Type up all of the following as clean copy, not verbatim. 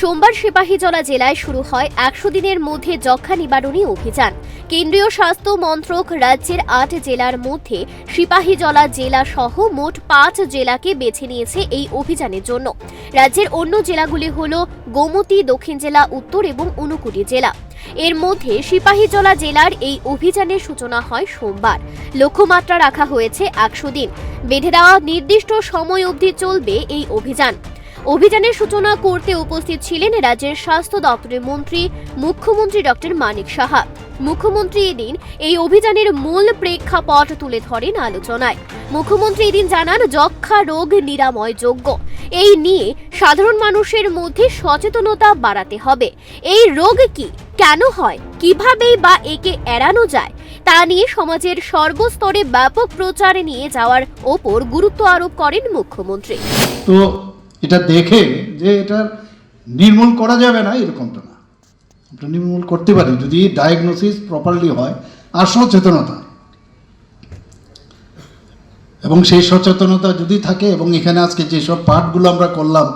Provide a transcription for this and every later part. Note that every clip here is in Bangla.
সোমবার সিপাহীজলা জেলায় শুরু হয় ১০০ দিনের মধ্যে যক্ষ্মা নিবারণী অভিযান। কেন্দ্রীয় স্বাস্থ্য মন্ত্রক রাজ্যের ৮ জেলার মধ্যে সিপাহীজলা জেলা সহ মোট ৫ জেলাকে বেছে নিয়েছে এই অভিযানের জন্য। রাজ্যের অন্য জেলাগুলি হল গোমতী, দক্ষিণ জেলা, উত্তর এবং ঊনকোটি জেলা। এর মধ্যে সিপাহীজলা জেলার এই অভিযানের সূচনা হয় সোমবার। লক্ষ্যমাত্রা রাখা হয়েছে ১০০ দিন। বেঁধে দেওয়া নির্দিষ্ট সময় অবধি চলবে এই অভিযান। অভিযানের সূচনা করতে উপস্থিত ছিলেন রাজ্যের স্বাস্থ্য দপ্তরের মন্ত্রী মুখ্যমন্ত্রী ডক্টর মানিক সাহা। মুখ্যমন্ত্রী এদিন এই অভিযানের মূল প্রেক্ষাপট তুলে ধরেন আলোচনায়। মুখ্যমন্ত্রী এদিন জানান, যক্ষ্মা রোগ নিরাময়যোগ্য। এই নিয়ে সাধারণ মানুষের মধ্যে সচেতনতা বাড়াতে হবে। এই রোগ কি, কেন হয়, কিভাবেই বা একে এড়ানো যায় তা নিয়ে সমাজের সর্বস্তরে ব্যাপক প্রচার নিয়ে যাওয়ার ওপর গুরুত্ব আরোপ করেন মুখ্যমন্ত্রী। তো এটা দেখে যে এটা নির্মূল করা যাবে না এরকমটা না, এটা নির্মূল করতে পারি যদি ডায়াগনোসিস প্রপারলি হয় আর সচেতনতা, এবং সেই সচেতনতা যদি থাকে এবং এখানে আজকে যেসব পাঠগুলো আমরা করলাম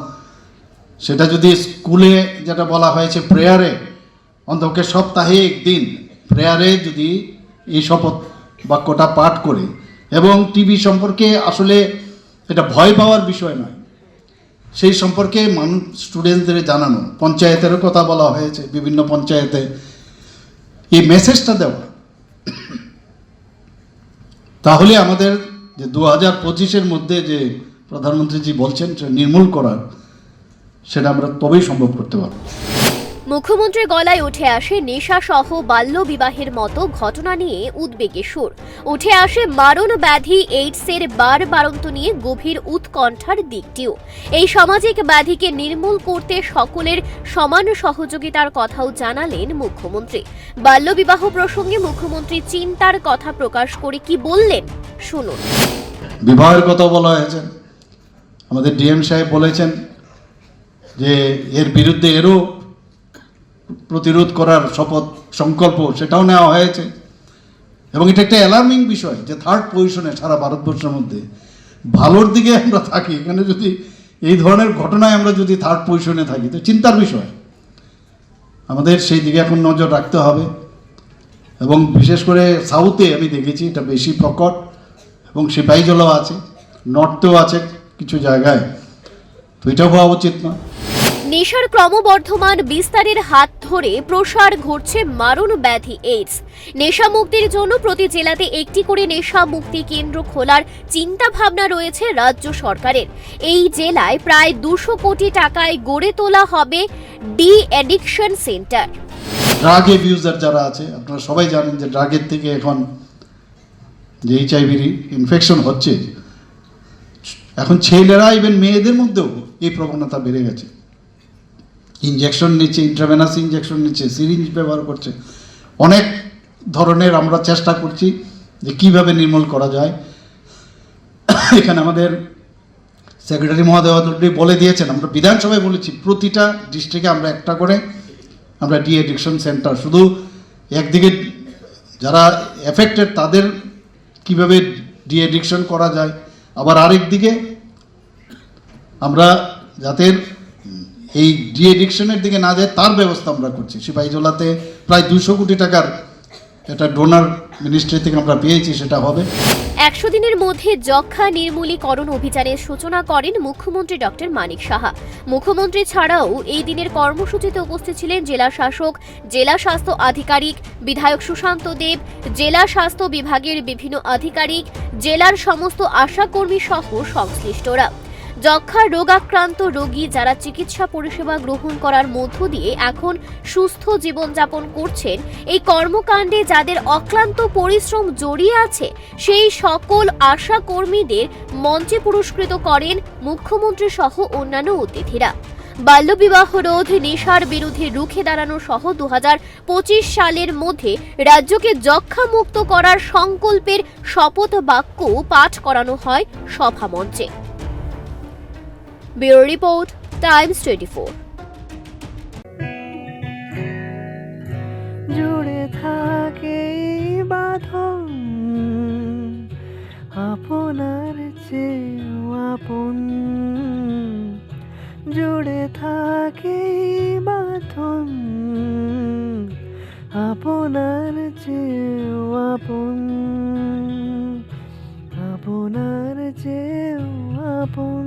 সেটা যদি স্কুলে যেটা বলা হয়েছে প্রেয়ারে, অন্তত সপ্তাহে একদিন প্রেয়ারে যদি এই শপথ বাক্যটা পাঠ করে, এবং টিবি সম্পর্কে আসলে এটা ভয় পাওয়ার বিষয় নয়, সেই সম্পর্কে মানুষ স্টুডেন্টদের জানানো, পঞ্চায়েতেরও কথা বলা হয়েছে, বিভিন্ন পঞ্চায়েতে এই মেসেজটা দেওয়া, তাহলে আমাদের যে 2025-এর মধ্যে যে প্রধানমন্ত্রীজি বলছেন নির্মূল করার, সেটা আমরা তবেই সম্ভব করতে পারব। মুখ্যমন্ত্রীর গলায় উঠে আসে নেশা সহ বাল্য বিবাহের মতো ঘটনা নিয়ে উদ্বেগের সুর। উঠে আসে মারণ ব্যাধি এইডসের বাড়ন্ত নিয়ে গভীর উৎকণ্ঠার দিকটিও। এই সামাজিক ব্যাধিকে নির্মূল করতে সকলের সমান সহযোগিতার কথাও জানালেন মুখ্যমন্ত্রী। বাল্যবিবাহ প্রসঙ্গে মুখ্যমন্ত্রী চিন্তার কথা প্রকাশ করে কি বললেন, শুনুন। বিবাহের কথা বলা হয়েছে, আমাদের ডিএম সাহেব বলেছেন যে এর বিরুদ্ধে এরও প্রতিরোধ করার শপথ সংকল্প সেটাও নেওয়া হয়েছে, এবং এটা একটা অ্যালার্মিং বিষয় যে 3rd পজিশনে সারা ভারতবর্ষের মধ্যে ভালোর দিকে আমরা থাকি, এখানে যদি এই ধরনের ঘটনায় আমরা যদি 3rd পজিশনে থাকি তো চিন্তার বিষয়। আমাদের সেই দিকে এখন নজর রাখতে হবে, এবং বিশেষ করে সাউথে আমি দেখেছি এটা বেশি প্রকট, এবং সিপাহীজলাও আছে, নর্থেও আছে কিছু জায়গায়, তো এটা হওয়া উচিত না। নেশার ক্রমবর্ধমান বিস্তারের হাত ধরে প্রসার ঘটছে মারণ ব্যাধি এইডস। নেশা মুক্তির জন্য প্রতি জেলাতে একটি করে নেশা মুক্তি কেন্দ্র খোলার চিন্তা ভাবনা রয়েছে রাজ্য সরকারের। এই জেলায় প্রায় 200 কোটি টাকায় গড়ে তোলা হবে D addiction centre. Drug abuser যারা আছে, আপনারা সবাই জানেন যে ড্রাগের থেকে এখন যে HIV ইনফেকশন হচ্ছে, এখন ছেলেরা ইভেন মেয়েদের মধ্যেও এই প্রবণতা বেড়ে গেছে। ইনজেকশন নিচ্ছে, ইন্ট্রাভেনাস ইনজেকশন নিচ্ছে, সিরিঞ্জ ব্যবহার করছে, অনেক ধরনের আমরা চেষ্টা করছি যে কীভাবে নির্মূল করা যায়। এখানে আমাদের সেক্রেটারি মহোদয় অলরেডি বলে দিয়েছেন, আমরা বিধানসভায় বলেছি প্রতিটা ডিস্ট্রিক্টে আমরা একটা করে আমরা ডি অ্যাডিকশন সেন্টার, শুধু একদিকে যারা এফেক্টেড তাদের কিভাবে ডি অ্যাডিকশন করা যায়, আবার আরেক দিকে আমরা যাতে এই ডি অ্যাডিকশনের দিকে না যায় তার ব্যবস্থা আমরা করছি। সিপাহীজলাতে প্রায় 200 কোটি টাকার একটা ডোনার মিনিস্ট্রি থেকে আমরা পেয়েছি, সেটা হবে। ১০০ দিনের মধ্যে যক্ষ্মা নির্মূলীকরণ অভিযানের সূচনা করেন মুখ্যমন্ত্রী ডক্টর মানিক সাহা। মুখ্যমন্ত্রী ছাড়াও এই দিনের কর্মসূচিতে উপস্থিত ছিলেন জেলা শাসক, জেলা স্বাস্থ্য আধিকারিক, বিধায়ক সুশান্ত দেব, জেলা স্বাস্থ্য বিভাগের বিভিন্ন আধিকারিক, জেলার সমস্ত আশাকর্মী সহ সংশ্লিষ্টরা। যক্ষ্মা রোগাক্রান্ত রোগী যারা চিকিৎসা পরিষেবা গ্রহণ করার মধ্য দিয়ে এখন সুস্থ জীবনযাপন করছেন, এই কর্মকাণ্ডে যাদের অক্লান্ত পরিশ্রম জড়িয়ে আছে সেই সকল আশা কর্মীদের মঞ্চে পুরস্কৃত করেন মুখ্যমন্ত্রী সহ অন্যান্য অতিথিরা। বাল্যবিবাহ রোধ, নেশার বিরুদ্ধে রুখে দাঁড়ানো সহ 2025 সালের মধ্যে রাজ্যকে যক্ষ্মা মুক্ত করার সংকল্পের শপথ বাক্য পাঠ করানো হয় সভা মঞ্চে। Bureau report, Times 24। জুড়ে থাকে বাঁধন আপনার চেয়ে আপন, জুড়ে থাকে বাঁধন আপনার চেয়েও আপন, আপনার চেয়েও আপন।